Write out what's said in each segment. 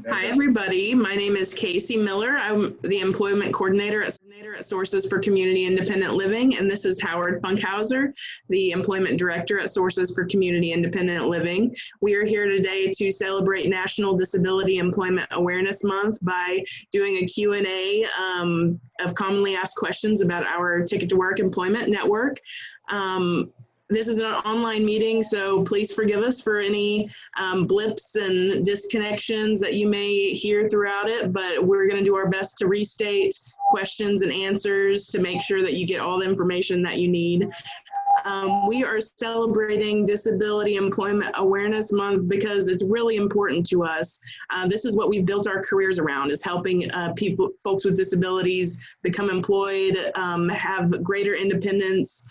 Back Hi, up. everybody. My name is Casey Miller. I'm the employment coordinator at Sources for Community Independent Living, and this is Howard Funkhouser, the employment director at Sources for Community Independent Living. We are here today to celebrate National Disability Employment Awareness Month by doing a Q&A of commonly asked questions about our Ticket to Work employment network. This is an online meeting, so please forgive us for any blips and disconnections that you may hear throughout it, but we're going to do our best to restate questions and answers to make sure that you get all the information that you need. We are celebrating Disability Employment Awareness Month because it's really important to us. This is what we've built our careers around, is helping folks with disabilities become employed, have greater independence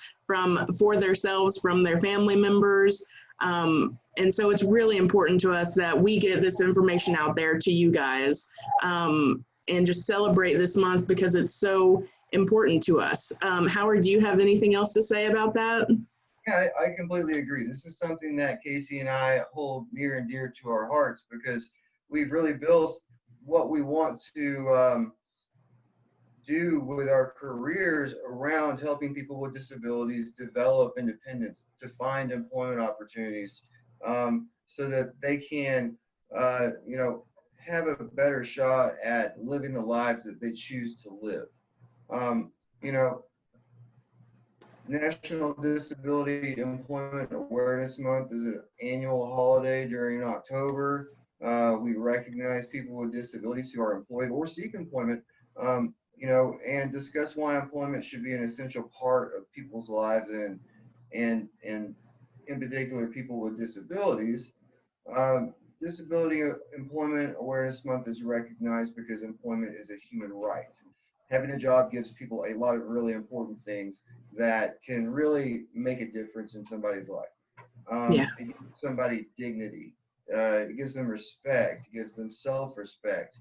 for themselves, from their family members. And so it's really important to us that we get this information out there to you guys, and just celebrate this month because it's so important to us. Howard, do you have anything else to say about that? Yeah, I completely agree. This is something that Casey and I hold near and dear to our hearts because we've really built what we want to do with our careers around helping people with disabilities develop independence, to find employment opportunities, so that they can, have a better shot at living the lives that they choose to live. National Disability Employment Awareness Month is an annual holiday during October. We recognize people with disabilities who are employed or seek employment, and discuss why employment should be an essential part of people's lives, and in particular people with disabilities. Disability Employment Awareness Month is recognized because employment is a human right. Having a job gives people a lot of really important things that can really make a difference in somebody's life. It gives somebody dignity. It gives them respect. It gives them self-respect.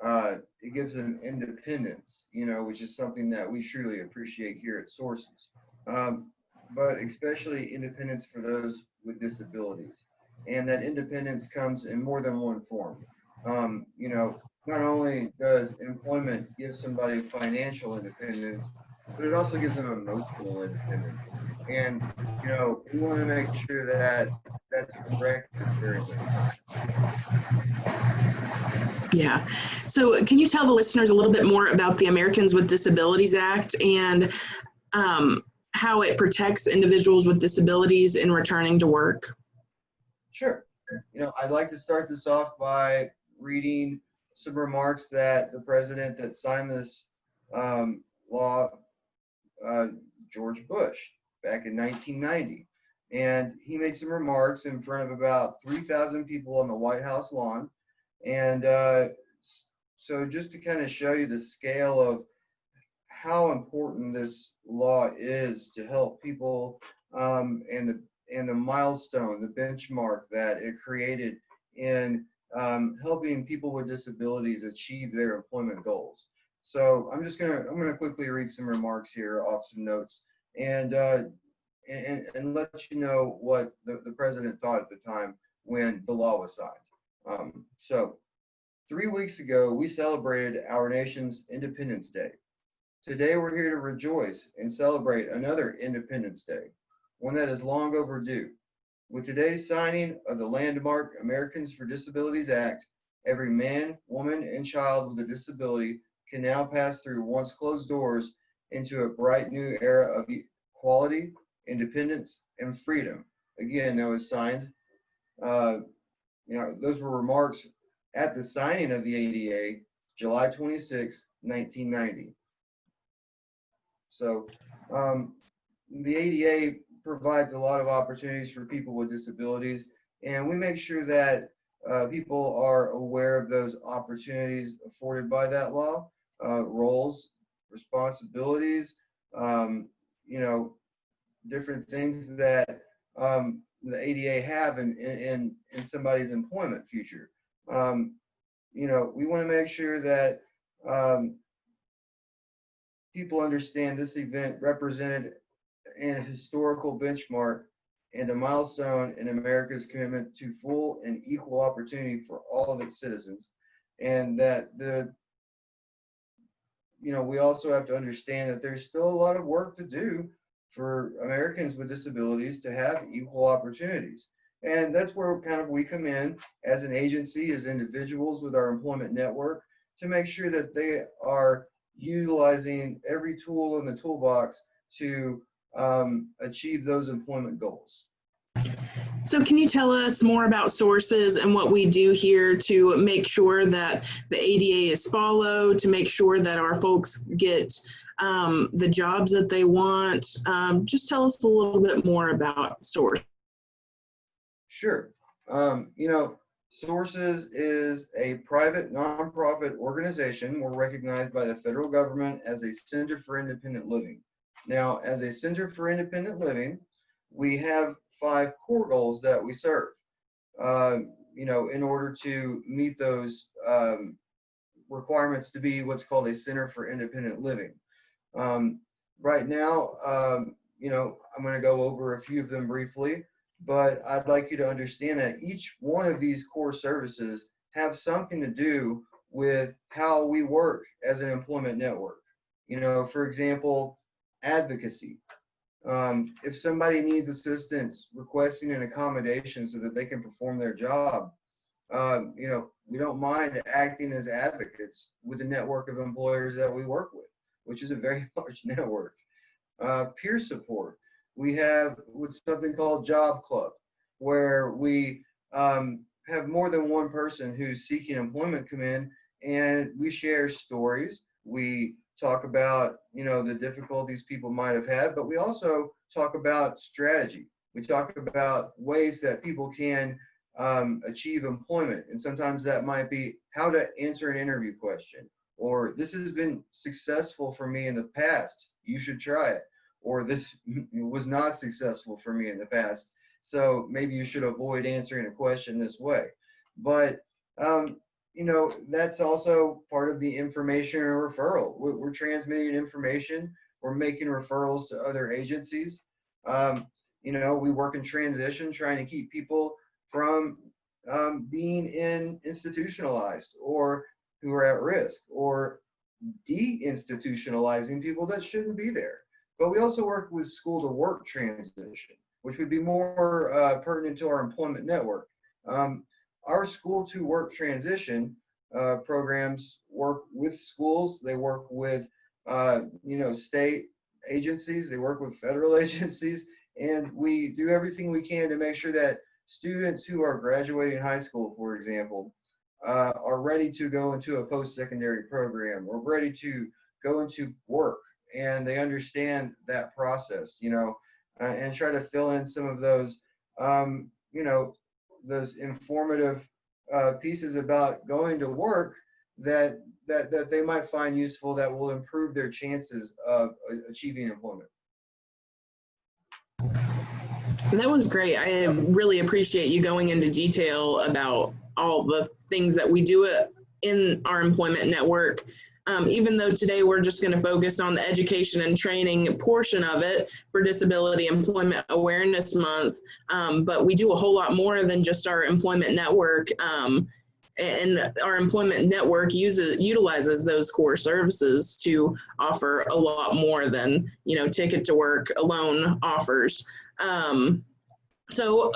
It gives them independence, which is something that we truly appreciate here at Sources. But especially independence for those with disabilities. And that independence comes in more than one form. Not only does employment give somebody financial independence, but it also gives them emotional independence. And, we want to make sure that that's corrected very much. Yeah. So can you tell the listeners a little bit more about the Americans with Disabilities Act and how it protects individuals with disabilities in returning to work? Sure. I'd like to start this off by reading some remarks that the president that signed this law, George Bush, back in 1990. And he made some remarks in front of about 3,000 people on the White House lawn. And so just to kind of show you the scale of how important this law is to help people, and the milestone, the benchmark that it created in helping people with disabilities achieve their employment goals. So I'm gonna quickly read some remarks here off some notes, and let you know what the president thought at the time when the law was signed. So 3 weeks ago, we celebrated our nation's Independence Day. Today, we're here to rejoice and celebrate another Independence Day, one that is long overdue. With today's signing of the landmark Americans for Disabilities Act, every man, woman, and child with a disability can now pass through once closed doors into a bright new era of equality, independence, and freedom. Again, that was signed. Those were remarks at the signing of the ADA, July 26, 1990. So the ADA provides a lot of opportunities for people with disabilities, and we make sure that people are aware of those opportunities afforded by that law, roles, responsibilities, different things that the ADA have in somebody's employment future. We want to make sure that people understand this event represented an historical benchmark and a milestone in America's commitment to full and equal opportunity for all of its citizens. and that we also have to understand that there's still a lot of work to do for Americans with disabilities to have equal opportunities. And that's where kind of we come in as an agency, as individuals with our employment network, to make sure that they are utilizing every tool in the toolbox to achieve those employment goals. So can you tell us more about Sources and what we do here to make sure that the ADA is followed, to make sure that our folks get the jobs that they want? Just tell us a little bit more about Sources. Sure. Sources is a private nonprofit organization. We're recognized by the federal government as a Center for Independent Living. Now, as a Center for Independent Living, we have 5 core goals that we serve, in order to meet those requirements to be what's called a Center for Independent Living. Right now, I'm going to go over a few of them briefly, but I'd like you to understand that each one of these core services have something to do with how we work as an employment network. For example, advocacy. If somebody needs assistance requesting an accommodation so that they can perform their job, we don't mind acting as advocates with the network of employers that we work with, which is a very large network. Peer support. We have what's something called Job Club, where we have more than one person who's seeking employment come in, and we share stories. We talk about the difficulties people might have had, but we also talk about strategy. We talk about ways that people can achieve employment, and sometimes that might be how to answer an interview question, or this has been successful for me in the past, you should try it, or this was not successful for me in the past, so maybe you should avoid answering a question this way. But that's also part of the information or referral. We're transmitting information. We're making referrals to other agencies. We work in transition, trying to keep people from being institutionalized or who are at risk, or de-institutionalizing people that shouldn't be there. But we also work with school to work transition, which would be more pertinent to our employment network. Our school to work transition programs work with schools. They work with state agencies. They work with federal agencies, and we do everything we can to make sure that students who are graduating high school, for example, are ready to go into a post-secondary program, or ready to go into work, and they understand that process, and try to fill in some of those, those informative pieces about going to work that they might find useful, that will improve their chances of achieving employment. That was great. I really appreciate you going into detail about all the things that we do in our employment network. Even though today we're just going to focus on the education and training portion of it for Disability Employment Awareness Month, but we do a whole lot more than just our employment network. And our employment network utilizes those core services to offer a lot more than Ticket to Work alone offers. So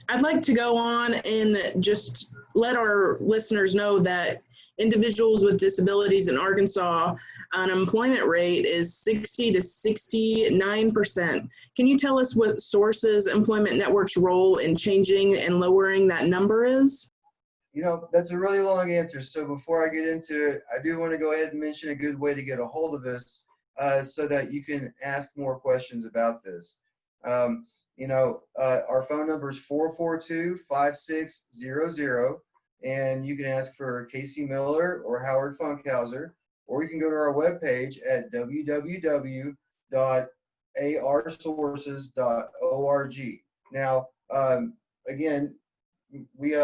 I'd like to go on and just let our listeners know that individuals with disabilities in Arkansas, unemployment rate is 60 to 69%. Can you tell us what Sources Employment Network's role in changing and lowering that number is? That's a really long answer. So before I get into it, I do want to go ahead and mention a good way to get a hold of us so that you can ask more questions about this. Our phone number is 442-5600, and you can ask for Casey Miller or Howard Funkhouser, or you can go to our webpage at www.arsources.org. Now, again, we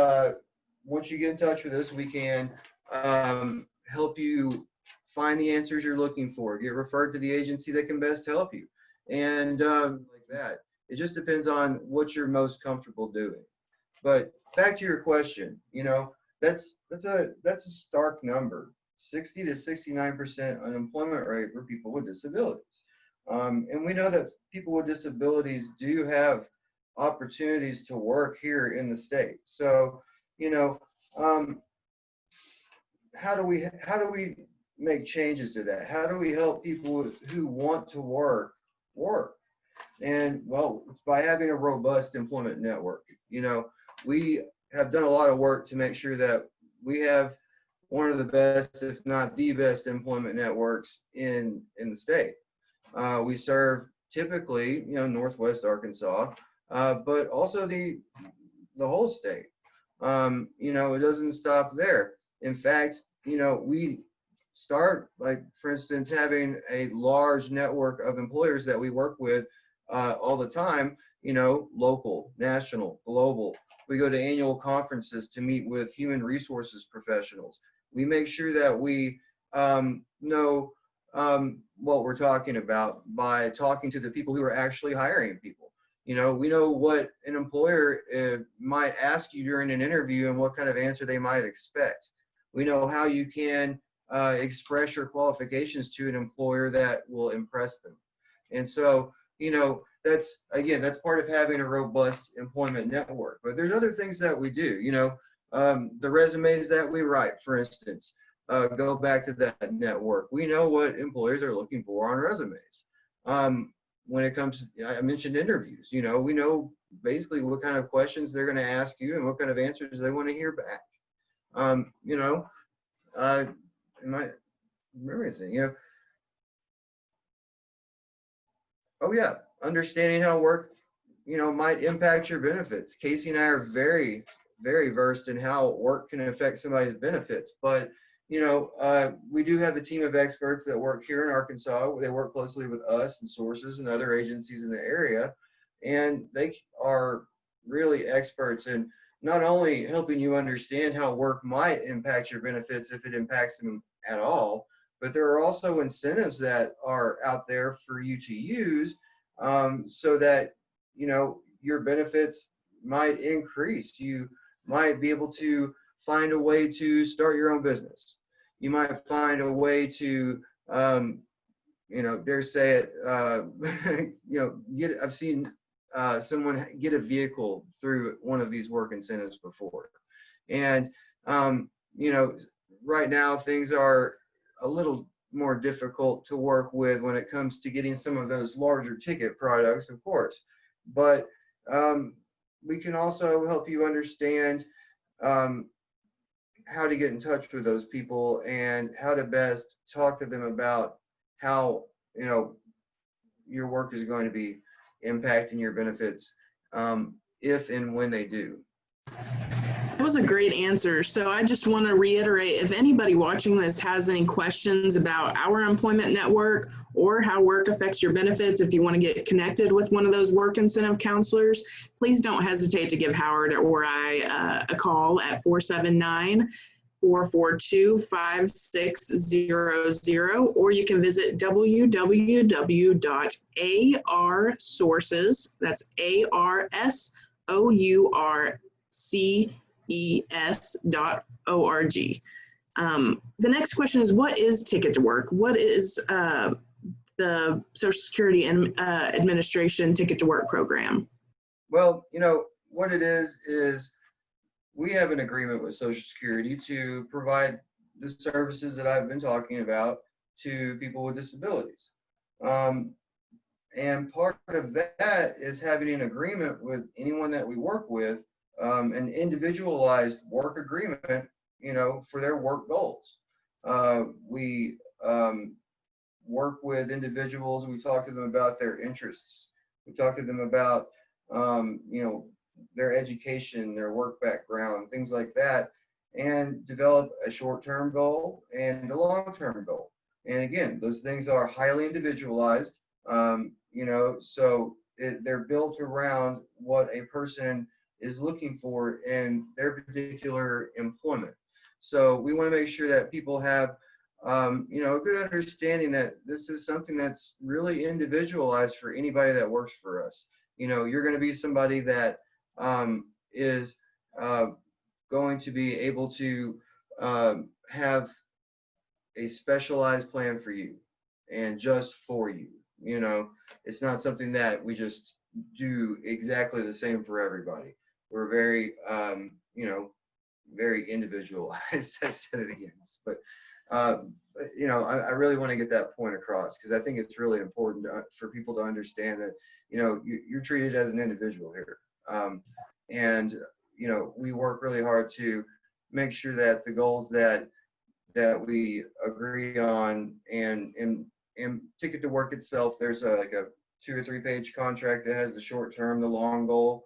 once you get in touch with us, we can help you find the answers you're looking for, get referred to the agency that can best help you, and like that. It just depends on what you're most comfortable doing. But back to your question, that's a stark number. 60 to 69% unemployment rate for people with disabilities. And we know that people with disabilities do have opportunities to work here in the state. So, you know, um, how do we make changes to that? How do we help people who want to work? And well, it's by having a robust employment network. You know, we have done a lot of work to make sure that we have one of the best, if not the best, employment networks in the state. We serve typically, you know, Northwest Arkansas, but also the whole state. You know, it doesn't stop there. In fact, you know, we start, like, for instance, having a large network of employers that we work with all the time, you know, local, national, global. We go to annual conferences to meet with human resources professionals. We make sure that we know what we're talking about by talking to the people who are actually hiring people. You know, we know what an employer might ask you during an interview and what kind of answer they might expect. We know how you can express your qualifications to an employer that will impress them. And so, you know, that's, again, that's part of having a robust employment network. But there's other things that we do, you know, the resumes that we write, for instance, go back to that network. We know what employers are looking for on resumes. When it comes, I mentioned interviews, you know, we know basically what kind of questions they're going to ask you and what kind of answers they want to hear back. You know, I remember anything, you know, oh yeah, understanding how work, you know, might impact your benefits. Casey and I are very, very versed in how work can affect somebody's benefits. But, you know, we do have a team of experts that work here in Arkansas. They work closely with us and sources and other agencies in the area. And they are really experts in not only helping you understand how work might impact your benefits if it impacts them at all, but there are also incentives that are out there for you to use so that, you know, your benefits might increase. You might be able to find a way to start your own business. You might find a way to, you know, dare say it, you know, I've seen someone get a vehicle through one of these work incentives before. And, you know, right now things are a little more difficult to work with when it comes to getting some of those larger ticket products, of course. But we can also help you understand how to get in touch with those people and how to best talk to them about how, you know, your work is going to be impacting your benefits if and when they do. That was a great answer. So I just want to reiterate, if anybody watching this has any questions about our employment network or how work affects your benefits, if you want to get connected with one of those work incentive counselors, please don't hesitate to give Howard or I a call at 479-442-5600, or you can visit www.arsources, that's ARSOURCES.org. The next question is, what is Ticket to Work? What is the Social Security Administration Ticket to Work program? Well, you know, what it is we have an agreement with Social Security to provide the services that I've been talking about to people with disabilities. And part of that is having an agreement with anyone that we work with, an individualized work agreement, you know, for their work goals. We work with individuals. We talk to them about their interests. We talk to them about, you know, their education, their work background, things like that, and develop a short-term goal and a long-term goal. And again, those things are highly individualized, you know, so they're built around what a person is looking for in their particular employment. So we want to make sure that people have, you know, a good understanding that this is something that's really individualized for anybody that works for us. You know, you're going to be somebody that is going to be able to have a specialized plan for you and just for you. You know, it's not something that we just do exactly the same for everybody. We're very, you know, very individualized. I said it again, uh, you know, I really want to get that point across because I think it's really important for people to understand that, you know, you're treated as an individual here. And, you know, we work really hard to make sure that the goals that we agree on and Ticket to Work itself, there's like a 2 or 3 page contract that has the short term, the long goal,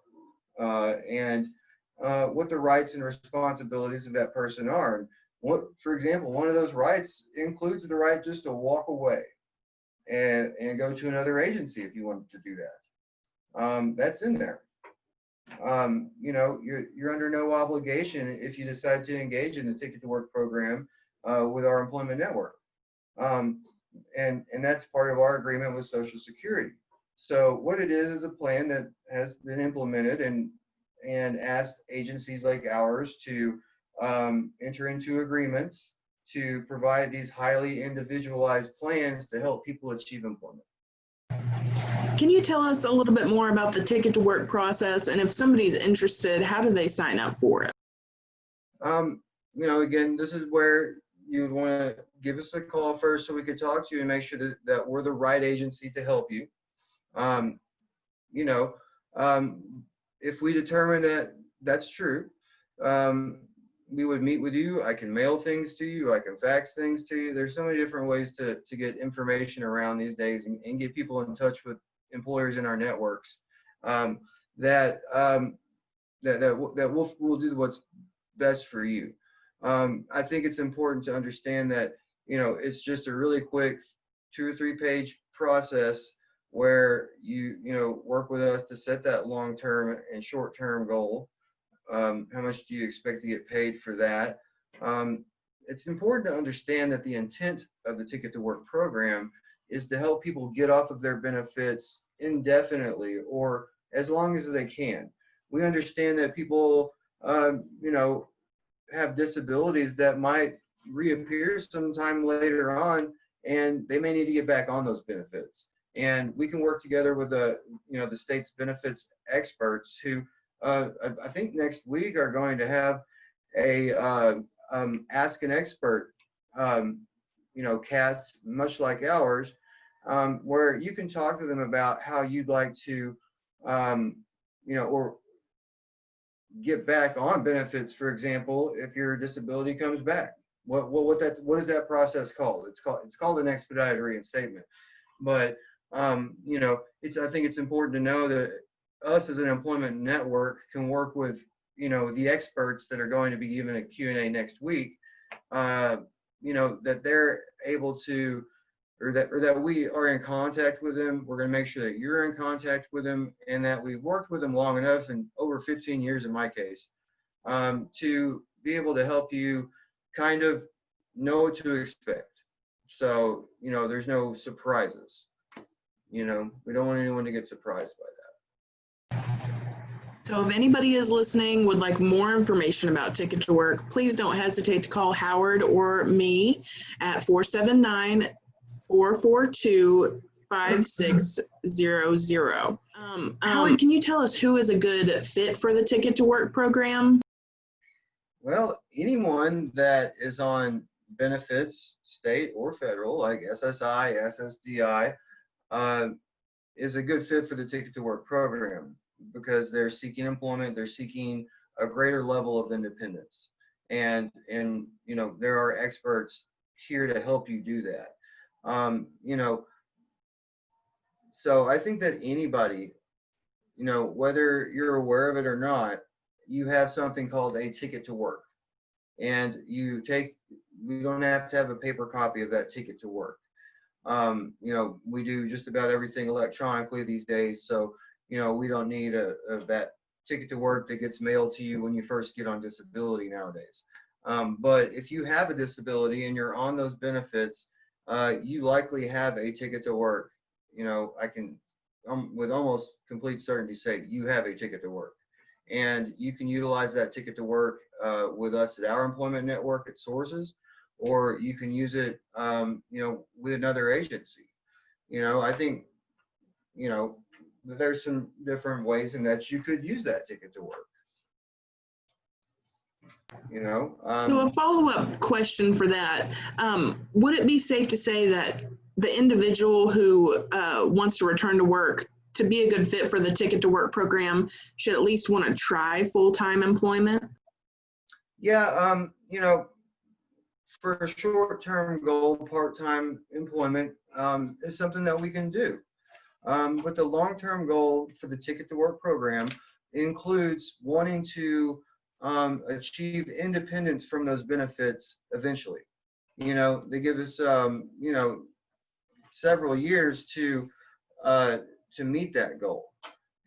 and what the rights and responsibilities of that person are. What, for example, one of those rights includes the right just to walk away and go to another agency if you wanted to do that. That's in there. You know, you're under no obligation if you decide to engage in the Ticket to Work program with our employment network. And that's part of our agreement with Social Security. So what it is a plan that has been implemented and asked agencies like ours to enter into agreements to provide these highly individualized plans to help people achieve employment. Can you tell us a little bit more about the Ticket to Work process? And if somebody's interested, how do they sign up for it? You know, again, this is where you would want to give us a call first so we could talk to you and make sure that we're the right agency to help you. You know, if we determine that that's true, we would meet with you. I can mail things to you. I can fax things to you. There's so many different ways to get information around these days and get people in touch with employers in our networks that we'll do what's best for you. I think it's important to understand that, you know, it's just a really quick 2 or 3 page process where you know, work with us to set that long-term and short-term goal. How much do you expect to get paid for that? It's important to understand that the intent of the Ticket to Work program is to help people get off of their benefits indefinitely or as long as they can. We understand that people, you know, have disabilities that might reappear sometime later on, and they may need to get back on those benefits. And we can work together with the, you know, the state's benefits experts who I think next week are going to have a Ask an Expert, you know, cast much like ours, where you can talk to them about how you'd like to, you know, or get back on benefits, for example, if your disability comes back. What is that process called? It's called an expedited reinstatement. But you know, I think it's important to know that us as an employment network can work with, you know, the experts that are going to be giving a Q&A next week. You know, that they're able to, or that we are in contact with them. We're going to make sure that you're in contact with them and that we've worked with them long enough, and over 15 years in my case, to be able to help you kind of know what to expect. So, you know, there's no surprises. You know, we don't want anyone to get surprised by that. So if anybody is listening, would like more information about Ticket to Work, please don't hesitate to call Howard or me at 479-442-5600. Howard, can you tell us who is a good fit for the Ticket to Work program? Well, anyone that is on benefits, state or federal, like SSI, SSDI, is a good fit for the Ticket to Work program because they're seeking employment, they're seeking a greater level of independence. And you know, there are experts here to help you do that. You know, so I think that anybody, you know, whether you're aware of it or not, you have something called a Ticket to Work. And we don't have to have a paper copy of that Ticket to Work. You know, we do just about everything electronically these days. So, you know, we don't need that Ticket to Work that gets mailed to you when you first get on disability nowadays. But if you have a disability and you're on those benefits, you likely have a Ticket to Work. You know, I can with almost complete certainty say you have a Ticket to Work. and you can utilize that ticket to work with us at our employment network at Sources, or you can use it, with another agency. I think, there's some different ways in that you could use that ticket to work. So a follow-up question for that, would it be safe to say that the individual who wants to return to work, to be a good fit for the Ticket to Work program, should at least want to try full-time employment? Yeah, for a short-term goal, part-time employment is something that we can do. But the long-term goal for the Ticket to Work program includes wanting to achieve independence from those benefits eventually. They give us, several years to meet that goal.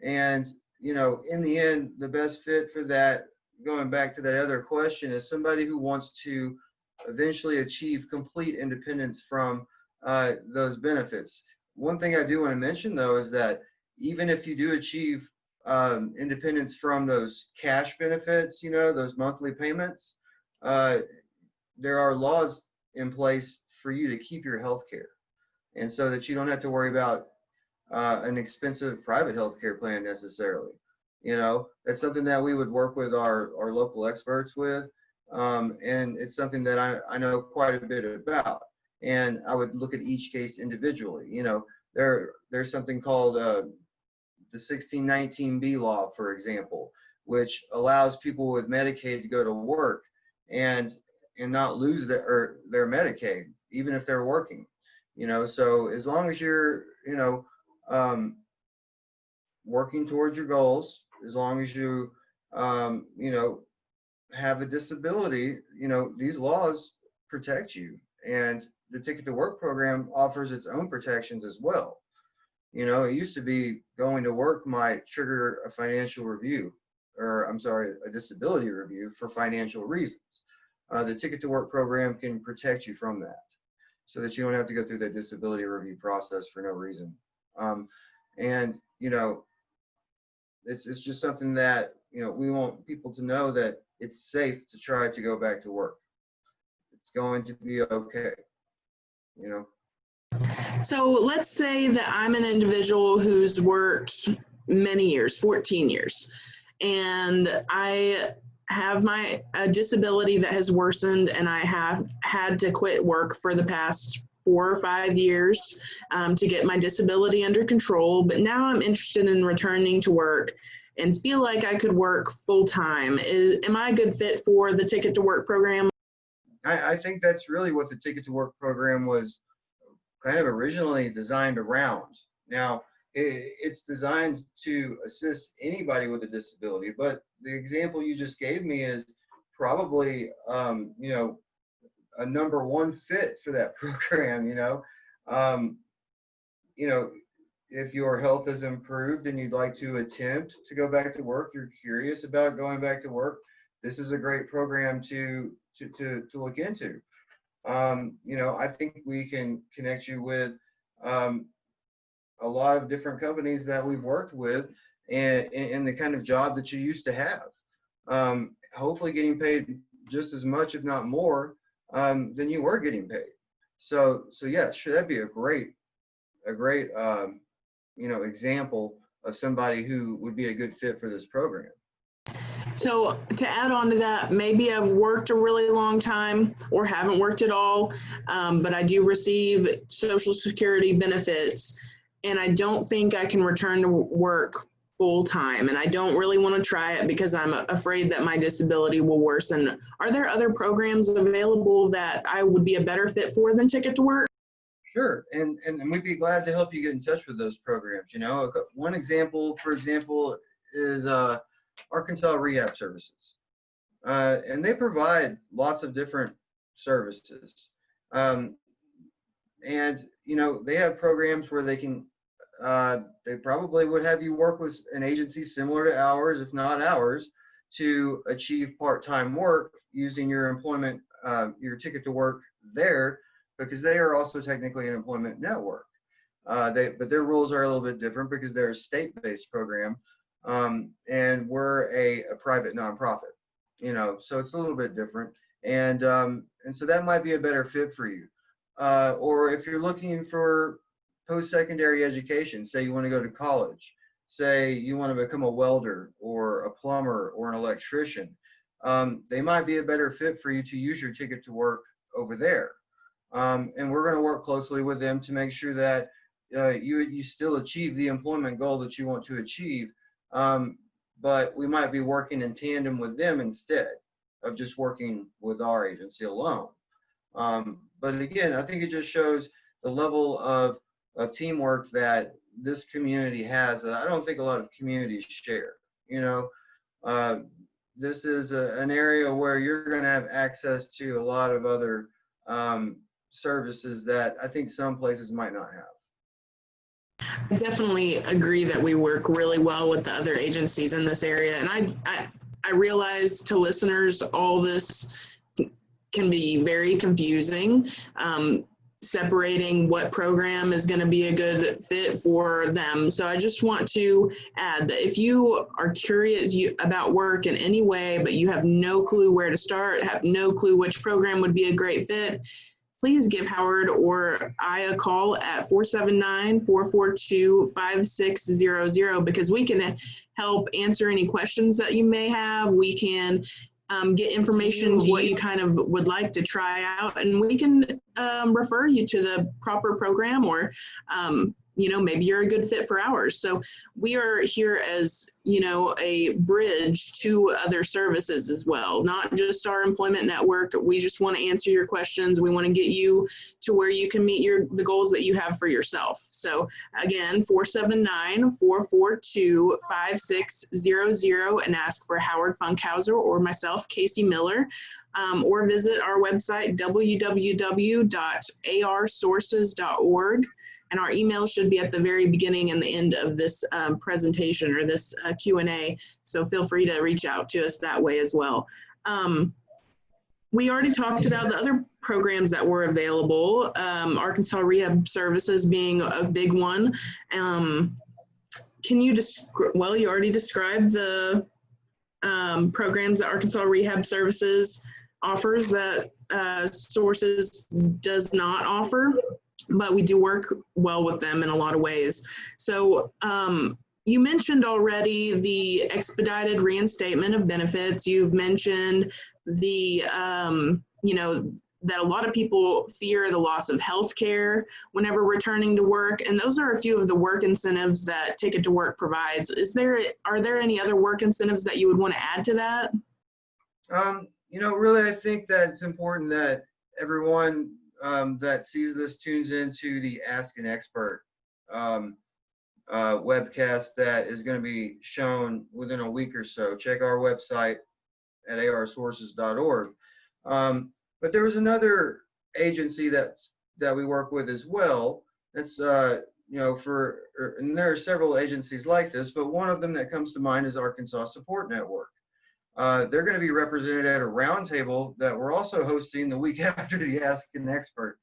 And, in the end, the best fit for that, going back to that other question, is somebody who wants to eventually achieve complete independence from those benefits. One thing I do want to mention, though, is that even if you do achieve independence from those cash benefits, those monthly payments, there are laws in place for you to keep your health care. And so that you don't have to worry about an expensive private health care plan necessarily. That's something that we would work with our local experts with. And it's something that I know quite a bit about. And I would look at each case individually. There's something called the 1619B law, for example, which allows people with Medicaid to go to work and not lose their Medicaid, even if they're working. So as long as you're, working towards your goals, as long as you, have a disability, these laws protect you. And the Ticket to Work program offers its own protections as well. It used to be going to work might trigger a financial review, or I'm sorry, a disability review for financial reasons. The Ticket to Work program can protect you from that, so that you don't have to go through that disability review process for no reason. And it's just something that we want people to know, that it's safe to try to go back to work. It's going to be okay. So let's say that I'm an individual who's worked many years, 14 years, and I have a disability that has worsened, and I have had to quit work for the past 4 or 5 years to get my disability under control. But now I'm interested in returning to work and feel like I could work full time. Am I a good fit for the Ticket to Work program? I think that's really what the Ticket to Work program was kind of originally designed around. Now, it's designed to assist anybody with a disability, but the example you just gave me is probably, a number one fit for that program. If your health has improved and you'd like to attempt to go back to work, you're curious about going back to work, this is a great program to look into. I think we can connect you with a lot of different companies that we've worked with, and the kind of job that you used to have. Hopefully getting paid just as much, if not more, than you were getting paid. So yeah, sure, that'd be a great example of somebody who would be a good fit for this program. So to add on to that, maybe I've worked a really long time or haven't worked at all, but I do receive Social Security benefits, and I don't think I can return to work full time, and I don't really want to try it because I'm afraid that my disability will worsen. Are there other programs available that I would be a better fit for than Ticket to Work? Sure, and we'd be glad to help you get in touch with those programs. One example, for example, is Arkansas Rehab Services, and they provide lots of different services, and they have programs where they can, they probably would have you work with an agency similar to ours, if not ours, to achieve part-time work using your employment, your Ticket to Work there, because they are also technically an employment network. But their rules are a little bit different because they're a state-based program. and we're a private nonprofit, so it's a little bit different. And so that might be a better fit for you. Or if you're looking for post-secondary education, say you want to go to college, say you want to become a welder or a plumber or an electrician, they might be a better fit for you to use your ticket to work over there. And we're going to work closely with them to make sure that you still achieve the employment goal that you want to achieve. But we might be working in tandem with them instead of just working with our agency alone. But again, I think it just shows the level of teamwork that this community has that I don't think a lot of communities share. Uh, this is an area where you're going to have access to a lot of other services that I think some places might not have. I definitely agree that we work really well with the other agencies in this area. And I realize to listeners, all this can be very confusing. Separating what program is going to be a good fit for them. So I just want to add that if you are curious about work in any way, but you have no clue where to start, have no clue which program would be a great fit, please give Howard or I a call at 479-442-5600 because we can help answer any questions that you may have. We can get information to what you kind of would like to try out, and we can refer you to the proper program, or maybe you're a good fit for ours. So we are here as, a bridge to other services as well, not just our employment network. We just want to answer your questions. We want to get you to where you can meet the goals that you have for yourself. So again, 479-442-5600 and ask for Howard Funkhouser or myself, Casey Miller. Or visit our website, www.arsources.org. And our email should be at the very beginning and the end of this presentation or this Q&A. So feel free to reach out to us that way as well. We already talked about the other programs that were available, Arkansas Rehab Services being a big one. Can you you already described the programs that Arkansas Rehab Services offers that Sources does not offer, but we do work well with them in a lot of ways. So you mentioned already the expedited reinstatement of benefits. You've mentioned the, that a lot of people fear the loss of health care whenever returning to work. And those are a few of the work incentives that Ticket to Work provides. Are there any other work incentives that you would want to add to that? Really, I think that it's important that everyone that sees this tunes into the Ask an Expert webcast that is going to be shown within a week or so. Check our website at arsources.org. But there was another agency that we work with as well. That's and there are several agencies like this, but one of them that comes to mind is Arkansas Support Network. They're going to be represented at a roundtable that we're also hosting the week after the Ask an Expert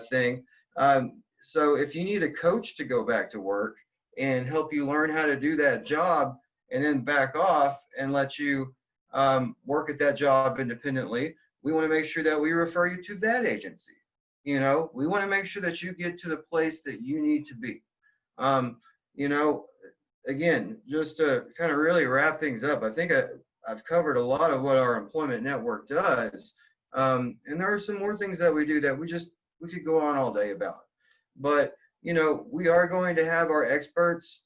thing. So if you need a coach to go back to work and help you learn how to do that job and then back off and let you work at that job independently, we want to make sure that we refer you to that agency. We want to make sure that you get to the place that you need to be. Again, just to kind of really wrap things up, I think I've covered a lot of what our employment network does. And there are some more things that we do that we could go on all day about. But, we are going to have our experts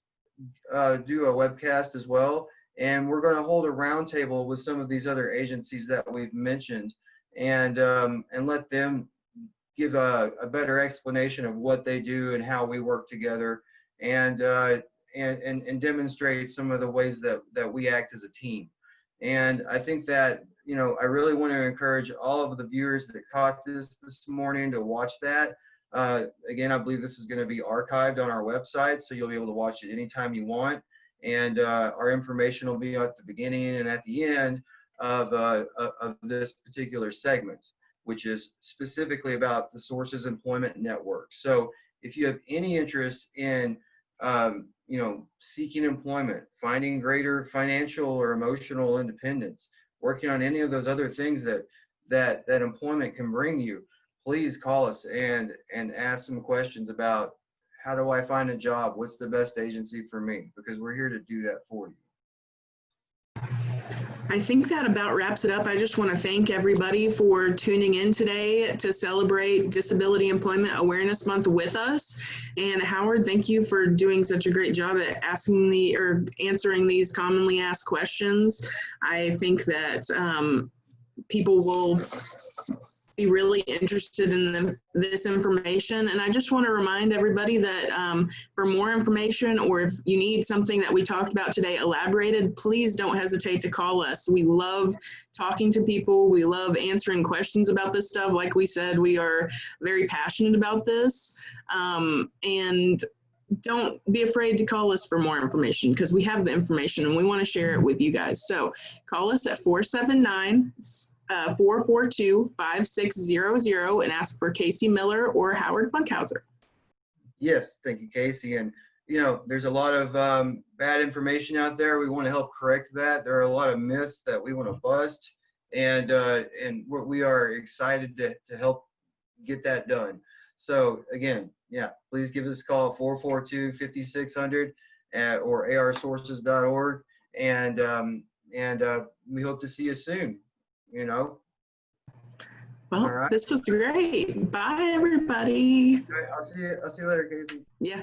do a webcast as well. And we're going to hold a roundtable with some of these other agencies that we've mentioned and let them give a better explanation of what they do and how we work together and demonstrate some of the ways that we act as a team. And I think that, I really want to encourage all of the viewers that caught this morning to watch that. Again, I believe this is going to be archived on our website, so you'll be able to watch it anytime you want. And our information will be at the beginning and at the end of this particular segment, which is specifically about the Sources Employment Network. So if you have any interest in seeking employment, finding greater financial or emotional independence, working on any of those other things that employment can bring you, please call us and ask some questions about how do I find a job? What's the best agency for me? Because we're here to do that for you. I think that about wraps it up. I just want to thank everybody for tuning in today to celebrate Disability Employment Awareness Month with us. And Howard, thank you for doing such a great job at answering these commonly asked questions. I think that people will be really interested in this information. And I just want to remind everybody that for more information, or if you need something that we talked about today elaborated, please don't hesitate to call us. We love talking to people. We love answering questions about this stuff. Like we said, we are very passionate about this. And don't be afraid to call us for more information, because we have the information and we want to share it with you guys. So call us at 479-442-5600 and ask for Casey Miller or Howard Funkhouser. Yes, thank you, Casey. And there's a lot of bad information out there. We want to help correct that. There are a lot of myths that we want to bust, and we are excited to help get that done. So again, please give us a call at 442-5600 or arsources.org, and we hope to see you soon. Well, right. This was great. Bye, everybody. All right, I'll see you later, Casey. Yeah.